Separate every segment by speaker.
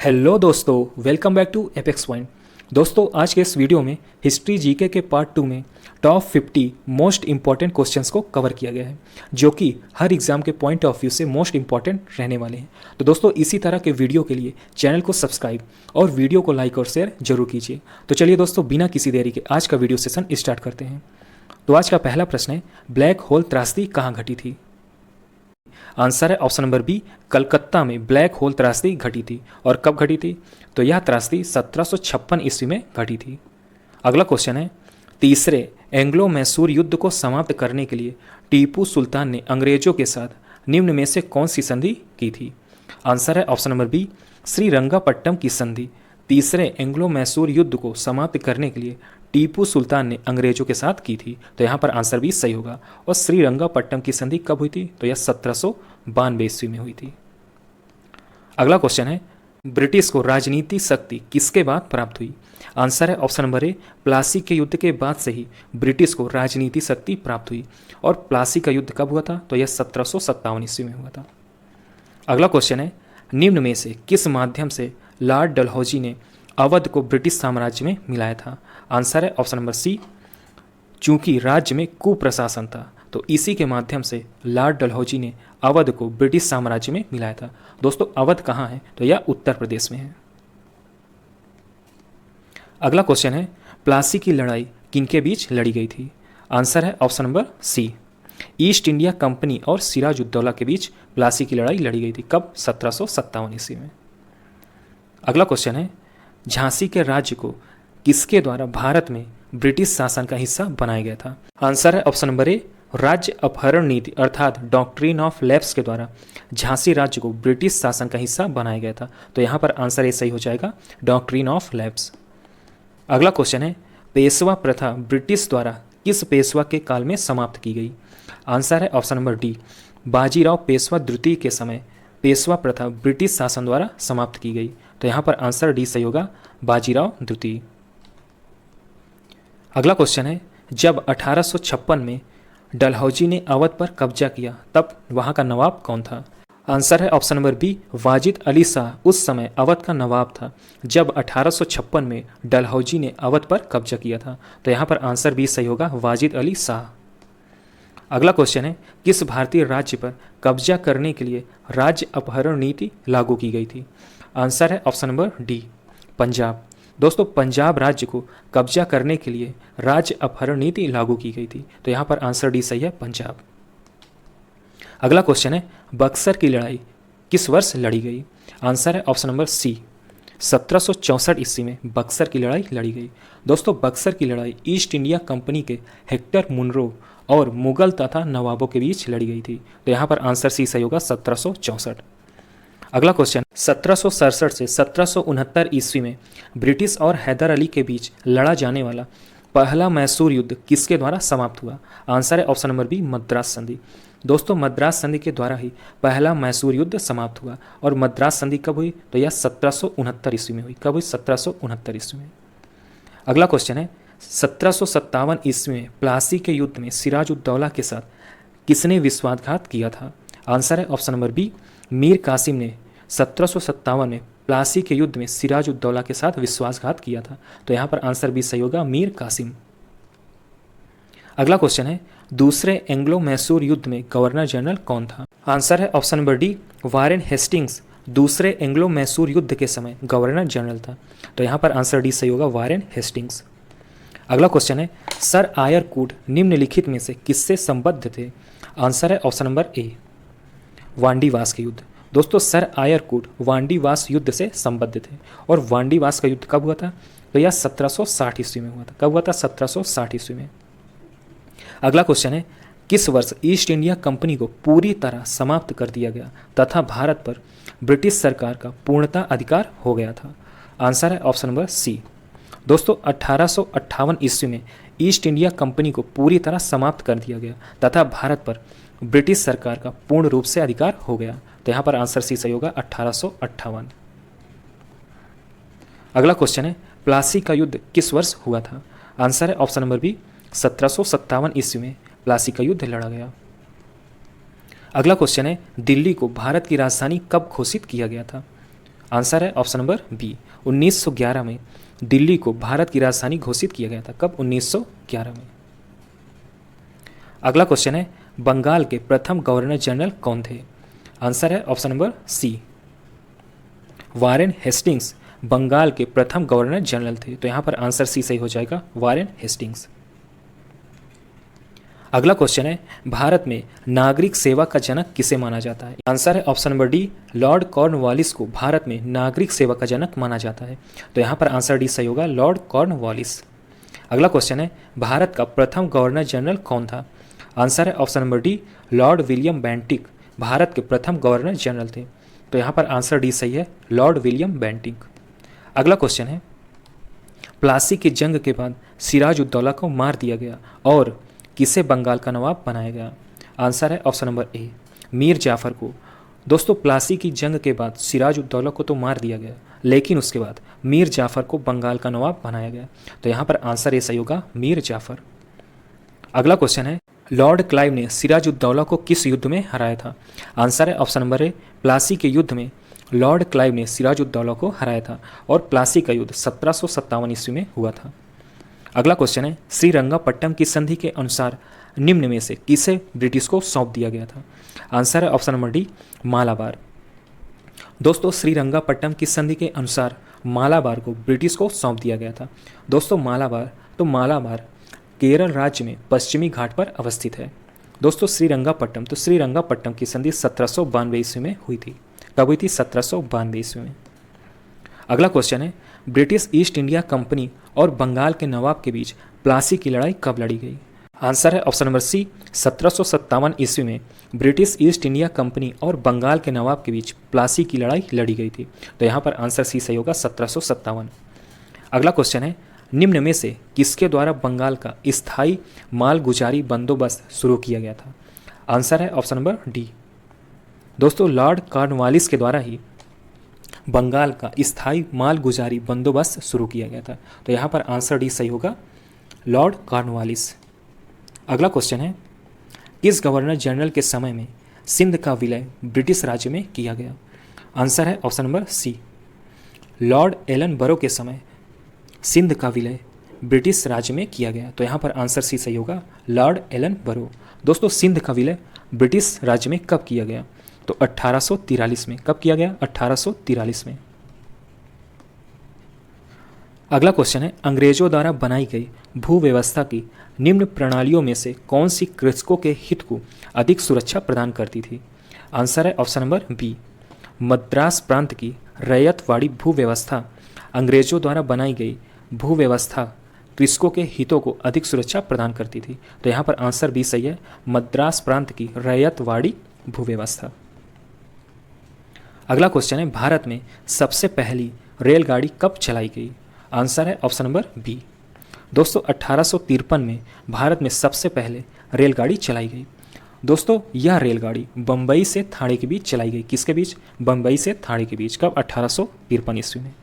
Speaker 1: Hello दोस्तों, welcome back to Apex Point. दोस्तों, आज के इस वीडियो में हिस्ट्री जीके के पार्ट 2 में टॉप 50 मोस्ट इंपॉर्टेंट क्वेश्चंस को कवर किया गया है, जो कि हर एग्जाम के पॉइंट ऑफ व्यू से मोस्ट इंपॉर्टेंट रहने वाले हैं। तो दोस्तों, इसी तरह के वीडियो के लिए चैनल को सब्सक्राइब और वीडियो को लाइक और शेयर जरूर कीजिए। तो चलिए दोस्तों, बिना किसी देरी के आज का वीडियो सेशन स्टार्ट करते हैं। तो आज का पहला प्रश्न है, ब्लैक होल त्रासदी कहाँ घटी थी? आंसर है ऑप्शन नंबर बी, कलकत्ता में ब्लैक होल त्रासदी घटी थी। और कब घटी थी? तो यह त्रासदी 1756 ईस्वी में घटी थी। अगला क्वेश्चन है, तीसरे एंग्लो मैसूर युद्ध को समाप्त करने के लिए टीपू सुल्तान ने अंग्रेजों के साथ निम्न में से कौन सी संधि की थी? आंसर है ऑप्शन नंबर बी, श्रीरंगापट्टम की संधि। तीसरे एंग्लो मैसूर युद्ध को समाप्त करने के लिए टीपू सुल्तान ने अंग्रेजों के साथ की थी। तो यहाँ पर आंसर भी सही होगा। और श्रीरंगापट्टम की संधि कब हुई थी? तो यह 1792 ईस्वी में हुई थी। अगला क्वेश्चन है, ब्रिटिश को राजनीतिक शक्ति किसके बाद प्राप्त हुई? आंसर है ऑप्शन नंबर ए, प्लासी के युद्ध के बाद से ही ब्रिटिश को राजनीतिक शक्ति प्राप्त हुई। और प्लासी का युद्ध कब हुआ था? तो यह 1757 ईस्वी में हुआ था। अगला क्वेश्चन है, निम्न में से किस माध्यम से लॉर्ड डलहौजी ने अवध को ब्रिटिश साम्राज्य में मिलाया था? आंसर है ऑप्शन नंबर सी, चूंकि राज्य में कुप्रशासन था तो इसी के माध्यम से लॉर्ड डलहौजी ने अवध को ब्रिटिश साम्राज्य में मिलाया था। दोस्तों, अवध कहाँ है? तो यह उत्तर प्रदेश में है। अगला क्वेश्चन है, प्लासी की लड़ाई किनके बीच लड़ी गई थी? आंसर है option number C, East India Company और सिराजुद्दौला के बीच प्लासी की लड़ाई लड़ी गई थी। कब? 1757 ईस्वी में। अगला क्वेश्चन है, झांसी के राज्य को किसके द्वारा भारत में ब्रिटिश शासन का हिस्सा बनाया गया था? आंसर है ऑप्शन नंबर ए, राज्य अपहरण नीति अर्थात डॉक्ट्रिन ऑफ लैप्स के द्वारा झांसी राज्य को ब्रिटिश शासन का हिस्सा बनाया गया था। तो यहाँ पर आंसर ए सही हो जाएगा, डॉक्ट्रिन ऑफ लैप्स। अगला क्वेश्चन है, पेशवा प्रथा ब्रिटिश द्वारा किस पेशवा के काल में समाप्त की गई? आंसर है option number D, Bajirao Peshwa द्वितीय के समय पेशवा प्रथा ब्रिटिश शासन द्वारा समाप्त की गई। तो यहाँ पर आंसर डी सही होगा, बाजीराव द्वितीय। अगला क्वेश्चन है, जब 1856 में डलहौजी ने अवध पर कब्जा किया तब वहां का नवाब कौन था? आंसर है option number B, Wajid Ali Shah उस समय अवध का नवाब था जब 1856 में डलहौजी ने अवध पर कब्जा किया था। तो यहाँ पर आंसर बी सही होगा, वाजिद अली शाह। अगला क्वेश्चन है, किस भारतीय राज्य पर कब्जा करने के लिए राज्य अपहरण नीति लागू की गई थी? आंसर है ऑप्शन नंबर डी, पंजाब। दोस्तों, पंजाब राज्य को कब्जा करने के लिए राज्य अपहरण नीति लागू की गई थी। तो यहाँ पर आंसर डी सही है, पंजाब। अगला क्वेश्चन है, बक्सर की लड़ाई किस वर्ष लड़ी गई? आंसर है ऑप्शन नंबर सी, 1764 ईस्वी में बक्सर की लड़ाई लड़ी गई। दोस्तों, बक्सर की लड़ाई ईस्ट इंडिया कंपनी के हेक्टर मुनरो और मुगल तथा नवाबों के बीच लड़ी गई थी। तो यहाँ पर आंसर सी सही होगा, 1764। अगला क्वेश्चन, 1767 से 1769 ईस्वी में ब्रिटिश और हैदर अली के बीच लड़ा जाने वाला पहला मैसूर युद्ध किसके द्वारा समाप्त हुआ? आंसर है ऑप्शन नंबर बी, मद्रास संधि। दोस्तों, मद्रास संधि के द्वारा ही पहला मैसूर युद्ध समाप्त हुआ। और मद्रास संधि कब हुई? तो यह 1769 ईस्वी में हुई। कब हुई? 1769 ईस्वी में। अगला क्वेश्चन है, 1757 ईस्वी में प्लासी के युद्ध में सिराजुद्दौला के साथ किसने विश्वासघात किया था? आंसर है option number B, Mir Qasim ने 1757 में प्लासी के युद्ध में सिराजुद्दौला के साथ विश्वासघात किया था। तो यहाँ पर आंसर भी सही होगा, मीर कासिम। अगला क्वेश्चन है, दूसरे एंग्लो मैसूर युद्ध में गवर्नर जनरल कौन था? आंसर है option number D, Warren Hastings दूसरे एंग्लो मैसूर युद्ध के समय गवर्नर जनरल था। तो यहाँ पर आंसर डी सही होगा, वारेन हेस्टिंग्स। अगला क्वेश्चन है, सर आयर कूट निम्नलिखित में से किससे संबद्ध थे? आंसर है ऑप्शन नंबर ए, वांडीवास के युद्ध। दोस्तों, सर आयरकूट वांडीवास युद्ध से संबद्ध थे। और वांडीवास का युद्ध कब हुआ था? तो यह 1760 ईस्वी में हुआ था। कब हुआ था? 1760 ईस्वी में। अगला क्वेश्चन है, किस वर्ष ईस्ट इंडिया कंपनी को पूरी तरह समाप्त कर दिया गया तथा भारत पर ब्रिटिश सरकार का पूर्णतः अधिकार हो गया था? आंसर है ऑप्शन नंबर सी। दोस्तों, 1858 ईस्वी में ईस्ट इंडिया कंपनी को पूरी तरह समाप्त कर दिया गया तथा भारत पर ब्रिटिश सरकार का पूर्ण रूप से अधिकार हो गया। तो यहाँ पर आंसर सी सही होगा, 1858। अगला क्वेश्चन है, प्लासी का युद्ध किस वर्ष हुआ था? आंसर है ऑप्शन नंबर बी, 1757 ईस्वी में प्लासी का युद्ध लड़ा गया। अगला क्वेश्चन है, दिल्ली को भारत की राजधानी कब घोषित किया गया था? आंसर है ऑप्शन नंबर बी, 1911 में दिल्ली को भारत की राजधानी घोषित किया गया था। कब? 1911 में। अगला क्वेश्चन है, बंगाल के प्रथम गवर्नर जनरल कौन थे? आंसर है option number C, Warren Hastings Bengal के प्रथम गवर्नर जनरल थे। तो यहां पर आंसर सी सही हो जाएगा, वारेन हेस्टिंग्स। अगला क्वेश्चन है, भारत में नागरिक सेवा का जनक किसे माना जाता है? आंसर है option number D, Lord Cornwallis को भारत में नागरिक सेवा का जनक माना जाता है। तो यहाँ पर आंसर डी सही होगा, लॉर्ड कॉर्नवालिस। अगला क्वेश्चन है, भारत का प्रथम गवर्नर जनरल कौन था? आंसर है option number D, Lord William Bentinck Bharat के प्रथम गवर्नर जनरल थे। तो यहाँ पर आंसर डी सही है, लॉर्ड विलियम बेंटिक। अगला क्वेश्चन है, प्लासी की जंग के बाद सिराजुद्दौला को मार दिया गया और किसे बंगाल का नवाब बनाया गया? आंसर है option number A, Mir Jafar को। दोस्तों, प्लासी की जंग के बाद सिराजुद्दौला को तो मार दिया गया, लेकिन उसके बाद मीर जाफर को बंगाल का नवाब बनाया गया। तो यहाँ पर आंसर ए सही होगा, मीर जाफर। अगला क्वेश्चन है, लॉर्ड क्लाइव ने सिराजुद्दौला को किस युद्ध में हराया था? आंसर है ऑप्शन नंबर ए, प्लासी के युद्ध में लॉर्ड क्लाइव ने सिराजुद्दौला को हराया था और प्लासी का युद्ध 1757 ईस्वी में हुआ था। अगला क्वेश्चन है, श्रीरंगापट्टम की संधि के अनुसार निम्न में से किसे ब्रिटिश को सौंप दिया गया था? आंसर है ऑप्शन नंबर डी, मालाबार। दोस्तों, श्रीरंगापट्टम की संधि के अनुसार मालाबार को ब्रिटिश को सौंप दिया गया था। दोस्तों, मालाबार केरल राज्य में पश्चिमी घाट पर अवस्थित है। दोस्तों, श्रीरंगापट्टम की संधि 1792 ईस्वी में हुई थी। कब हुई थी? 1792 ईस्वी में। अगला क्वेश्चन है, ब्रिटिश ईस्ट इंडिया कंपनी और बंगाल के नवाब के बीच प्लासी की लड़ाई कब लड़ी गई? आंसर है ऑप्शन नंबर सी, 1757 ईस्वी में ब्रिटिश ईस्ट इंडिया कंपनी और बंगाल के नवाब के बीच प्लासी की लड़ाई लड़ी गई थी। तो यहाँ पर आंसर सी सही होगा, 1757। अगला क्वेश्चन है, निम्न में से किसके द्वारा बंगाल का स्थायी मालगुजारी बंदोबस्त शुरू किया गया था? आंसर है ऑप्शन नंबर डी, दोस्तों, लॉर्ड कॉर्नवालिस के द्वारा ही बंगाल का स्थायी मालगुजारी बंदोबस्त शुरू किया गया था। तो यहाँ पर आंसर डी सही होगा, लॉर्ड कॉर्नवालिस। अगला क्वेश्चन है, किस गवर्नर जनरल के समय में सिंध का विलय ब्रिटिश राज्य में किया गया? आंसर है option number C, Lord Ellenborough के समय सिंध का विलय ब्रिटिश राज्य में किया गया। तो यहाँ पर आंसर सी सही होगा, लॉर्ड एलन बरो। दोस्तों, सिंध का विलय ब्रिटिश राज्य में कब किया गया? तो 1843 में। कब किया गया? 1843 में। अगला क्वेश्चन है, अंग्रेजों द्वारा बनाई गई भू व्यवस्था की निम्न प्रणालियों में से कौन सी कृषकों के हित को अधिक सुरक्षा प्रदान करती थी? आंसर है ऑप्शन नंबर बी, मद्रास प्रांत की रैयतवाड़ी भू व्यवस्था अंग्रेजों द्वारा बनाई गई भू व्यवस्था कृषकों के हितों को अधिक सुरक्षा प्रदान करती थी। तो यहाँ पर आंसर बी सही है, मद्रास प्रांत की रैयतवाड़ी भू व्यवस्था। अगला क्वेश्चन है, भारत में सबसे पहली रेलगाड़ी कब चलाई गई? आंसर है ऑप्शन नंबर बी, दोस्तों 1853 में भारत में सबसे पहले रेलगाड़ी चलाई गई। दोस्तों, यह रेलगाड़ी बम्बई से थाने के बीच चलाई गई। किसके बीच? बम्बई से थाने के बीच। कब? 1853 ईस्वी में।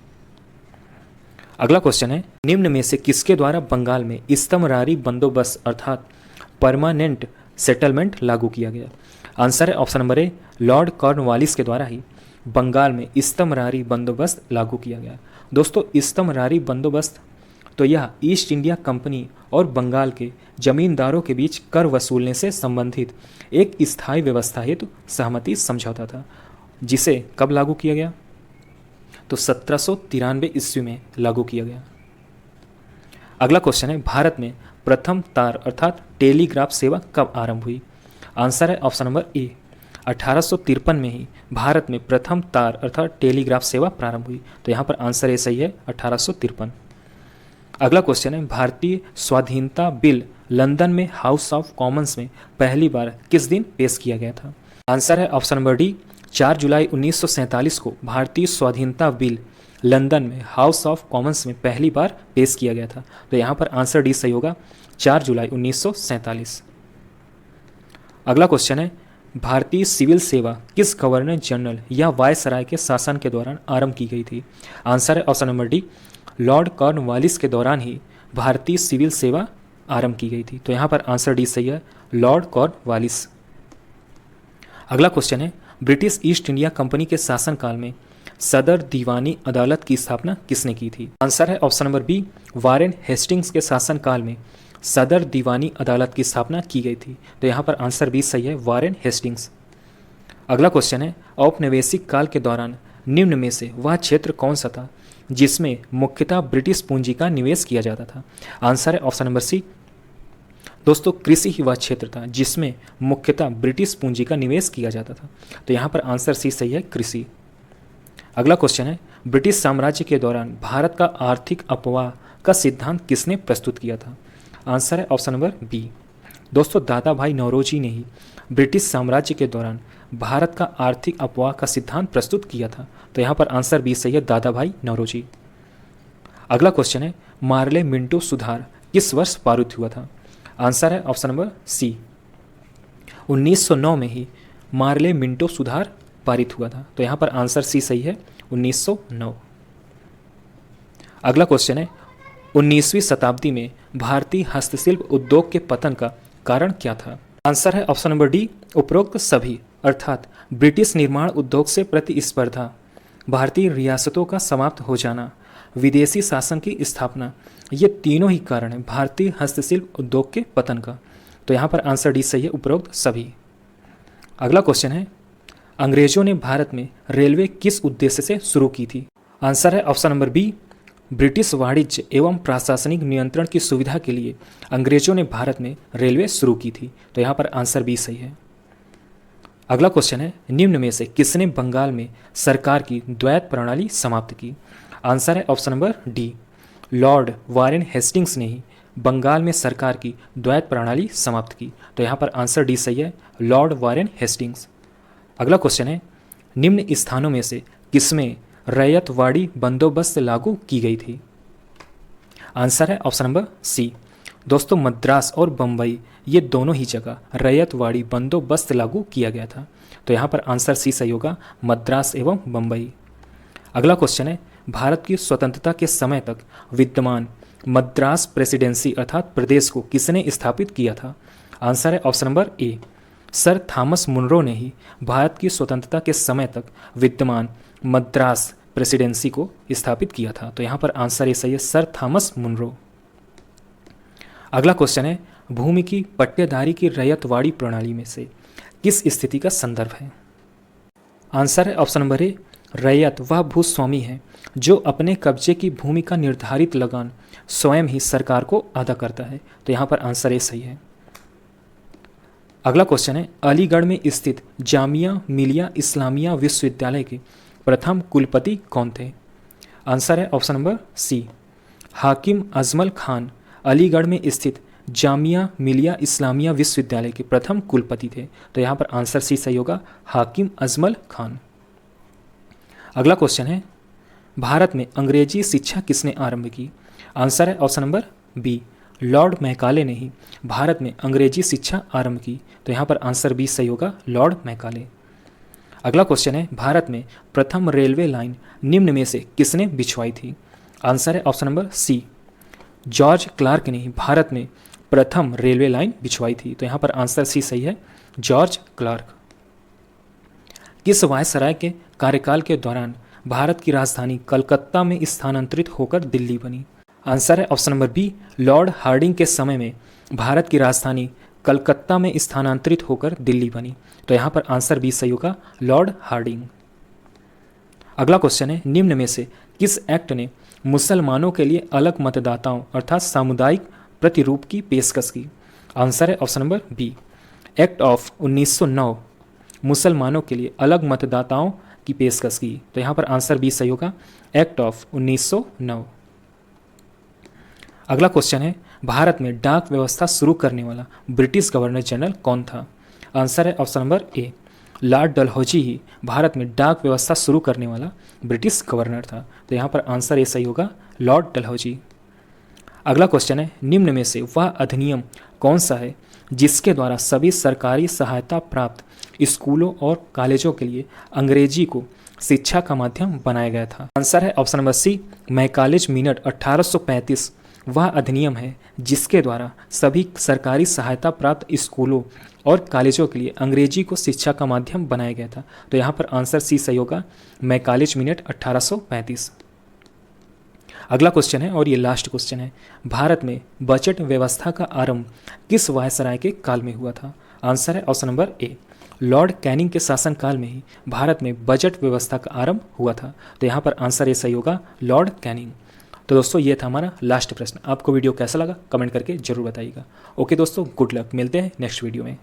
Speaker 1: अगला क्वेश्चन है, निम्न में से किसके द्वारा बंगाल में इस्तमरारी बंदोबस्त अर्थात परमानेंट सेटलमेंट लागू किया गया? आंसर है option number A, Lord Cornwallis के द्वारा ही बंगाल में इस्तमरारी बंदोबस्त लागू किया गया। दोस्तों, इस्तमरारी बंदोबस्त तो यह ईस्ट इंडिया कंपनी और बंगाल के जमींदारों के बीच कर वसूलने से संबंधित एक स्थायी व्यवस्था हेतु सहमति समझौता था, जिसे कब लागू किया गया? तो 1793 ईस्वी में लागू किया गया। अगला क्वेश्चन है, भारत में प्रथम तार अर्थात टेलीग्राफ सेवा कब आरंभ हुई? आंसर है ऑप्शन नंबर ए, 1853 में ही भारत में प्रथम तार अर्थात टेलीग्राफ सेवा प्रारंभ हुई। तो यहाँ पर आंसर ए सही है, 1853। अगला क्वेश्चन है, भारतीय स्वाधीनता बिल लंदन में हाउस ऑफ कॉमन्स में पहली बार किस दिन पेश किया गया था? आंसर है ऑप्शन नंबर डी, 4 जुलाई 1947 को भारतीय स्वाधीनता बिल लंदन में हाउस ऑफ कॉमन्स में पहली बार पेश किया गया था। तो यहाँ पर आंसर डी सही होगा, 4 जुलाई 1947। अगला क्वेश्चन है, भारतीय सिविल सेवा किस गवर्नर जनरल या वायसराय के शासन के दौरान आरंभ की गई थी? आंसर है option number D, Lord Cornwallis के दौरान ही भारतीय सिविल सेवा आरंभ की गई थी। तो यहाँ पर आंसर डी सही है, लॉर्ड कॉर्नवालिस। अगला क्वेश्चन है, ब्रिटिश ईस्ट इंडिया कंपनी के शासनकाल में सदर दीवानी अदालत की स्थापना किसने की थी? आंसर है option number B, Warren Hastings के शासनकाल में सदर दीवानी अदालत की स्थापना की गई थी। तो यहाँ पर आंसर बी सही है, वारेन हेस्टिंग्स। अगला क्वेश्चन है, औपनिवेशिक काल के दौरान निम्न में से वह क्षेत्र कौन सा था जिसमें मुख्यतः ब्रिटिश पूंजी का निवेश किया जाता था? आंसर है ऑप्शन नंबर सी, दोस्तों कृषि ही वह क्षेत्र था जिसमें मुख्यतः ब्रिटिश पूंजी का निवेश किया जाता था। तो यहाँ पर आंसर सी सही है, कृषि। अगला क्वेश्चन है, ब्रिटिश साम्राज्य के दौरान भारत का आर्थिक अपवाह का सिद्धांत किसने प्रस्तुत किया था? आंसर है ऑप्शन नंबर बी, दोस्तों दादा भाई नौरोजी ने ही ब्रिटिश साम्राज्य के दौरान भारत का आर्थिक अपवाह का सिद्धांत प्रस्तुत किया था। तो यहाँ पर आंसर बी सही है, दादा भाई नौरोजी। अगला क्वेश्चन है, मार्ले मिंटो सुधार किस वर्ष पारित हुआ था? आंसर है ऑप्शन नंबर सी, 1909 में ही मार्ले मिंटो सुधार पारित हुआ था। तो यहाँ पर आंसर सी सही है, 1909। अगला क्वेश्चन है, 19वीं शताब्दी में भारतीय हस्तशिल्प उद्योग के पतन का कारण क्या था? आंसर है ऑप्शन नंबर डी, उपरोक्त सभी, अर्थात ब्रिटिश निर्माण उद्योग से प्रतिस्पर्धा, भारतीय रियासतों का समाप्त हो जाना, विदेशी शासन की स्थापना, ये तीनों ही कारण हैं भारतीय हस्तशिल्प उद्योग के पतन का। तो यहाँ पर आंसर डी सही है, उपरोक्त सभी। अगला क्वेश्चन है, अंग्रेजों ने भारत में रेलवे किस उद्देश्य से शुरू की थी? आंसर है ऑप्शन नंबर बी, ब्रिटिश वाणिज्य एवं प्रशासनिक नियंत्रण की सुविधा के लिए अंग्रेजों ने भारत में रेलवे शुरू की थी। तो यहाँ पर आंसर बी सही है। अगला क्वेश्चन है, निम्न में से किसने बंगाल में सरकार की द्वैत प्रणाली समाप्त की? आंसर है option number D, Lord Warren Hastings ने ही बंगाल में सरकार की द्वैत प्रणाली समाप्त की। तो यहाँ पर आंसर डी सही है, लॉर्ड वारेन हेस्टिंग्स। अगला क्वेश्चन है, निम्न स्थानों में से किसमें रैयतवाड़ी बंदोबस्त लागू की गई थी? आंसर है ऑप्शन नंबर सी, दोस्तों मद्रास और बम्बई ये दोनों ही जगह रैयतवाड़ी बंदोबस्त लागू किया गया था। तो यहाँ पर आंसर सी सही होगा, मद्रास एवं बम्बई। अगला क्वेश्चन है, भारत की स्वतंत्रता के समय तक विद्यमान मद्रास प्रेसिडेंसी अर्थात प्रदेश को किसने स्थापित किया था? आंसर है option number A, sir Thomas Munro ने ही भारत की स्वतंत्रता के समय तक विद्यमान मद्रास प्रेसिडेंसी को स्थापित किया था। तो यहाँ पर आंसर ए सही है, सर थॉमस मुनरो। अगला क्वेश्चन है, भूमि की पट्टेदारी की रैयतवाड़ी प्रणाली में से किस स्थिति का संदर्भ है? आंसर है ऑप्शन नंबर ए, रैयत वह भूस्वामी है जो अपने कब्जे की भूमि का निर्धारित लगान स्वयं ही सरकार को अदा करता है। तो यहाँ पर आंसर ए सही है। अगला क्वेश्चन है, अलीगढ़ में स्थित जामिया मिलिया इस्लामिया विश्वविद्यालय के प्रथम कुलपति कौन थे? आंसर है ऑप्शन नंबर सी, हाकिम अजमल खान अलीगढ़ में स्थित जामिया मिलिया इस्लामिया विश्वविद्यालय के प्रथम कुलपति थे। तो यहाँ पर आंसर सी सही होगा, हाकिम अजमल खान। अगला क्वेश्चन है, भारत में अंग्रेजी शिक्षा किसने आरंभ की? आंसर है option number B, Lord Macaulay ने ही भारत में अंग्रेजी शिक्षा आरंभ की। तो यहाँ पर आंसर बी सही होगा, लॉर्ड मैकाले। अगला क्वेश्चन है, भारत में प्रथम रेलवे लाइन निम्न में से किसने बिछवाई थी? आंसर है option number C, George Clark ने ही भारत में प्रथम रेलवे लाइन बिछवाई थी। तो यहाँ पर आंसर सी सही है, जॉर्ज क्लार्क। किस वायसराय के कार्यकाल के दौरान भारत की राजधानी कलकत्ता में स्थानांतरित होकर दिल्ली बनी? आंसर है option number B, Lord Hardinge के समय में भारत की राजधानी कलकत्ता में स्थानांतरित होकर दिल्ली बनी। तो यहाँ पर आंसर बी सही होगा, लॉर्ड हार्डिंग। अगला क्वेश्चन है, निम्न में से किस एक्ट ने मुसलमानों के लिए अलग मतदाताओं अर्थात सामुदायिक प्रतिरूप की पेशकश की? आंसर है option number B, act of 1909 मुसलमानों के लिए अलग मतदाताओं की पेशकश की। तो यहाँ पर आंसर बी सही होगा, एक्ट ऑफ 1909। अगला क्वेश्चन है, भारत में डाक व्यवस्था शुरू करने वाला ब्रिटिश गवर्नर जनरल कौन था? आंसर है option number A, Lord Dalhousie ही भारत में डाक व्यवस्था शुरू करने वाला ब्रिटिश गवर्नर था। तो यहाँ पर आंसर ए सही होगा, लॉर्ड डलहौजी। अगला क्वेश्चन है, निम्न में से वह अधिनियम कौन सा है जिसके द्वारा सभी सरकारी सहायता प्राप्त स्कूलों और कॉलेजों के लिए अंग्रेजी को शिक्षा का माध्यम बनाया गया था? आंसर है option number C, Macaulay minute 1835 वह अधिनियम है जिसके द्वारा सभी सरकारी सहायता प्राप्त स्कूलों और कॉलेजों के लिए अंग्रेजी को शिक्षा का माध्यम बनाया गया था। तो यहाँ पर आंसर सी सही होगा, मैकाले मिनेट 1835। अगला क्वेश्चन है और ये लास्ट क्वेश्चन है, भारत में बजट व्यवस्था का आरंभ किस वायसराय के काल में हुआ था? आंसर है option number A, Lord Canning के शासनकाल में ही भारत में बजट व्यवस्था का आरंभ हुआ था। तो यहाँ पर आंसर ये सही होगा, लॉर्ड कैनिंग। तो दोस्तों ये था हमारा लास्ट प्रश्न। आपको वीडियो कैसा लगा कमेंट करके जरूर बताइएगा। ओके दोस्तों, गुड लक, मिलते हैं नेक्स्ट वीडियो में।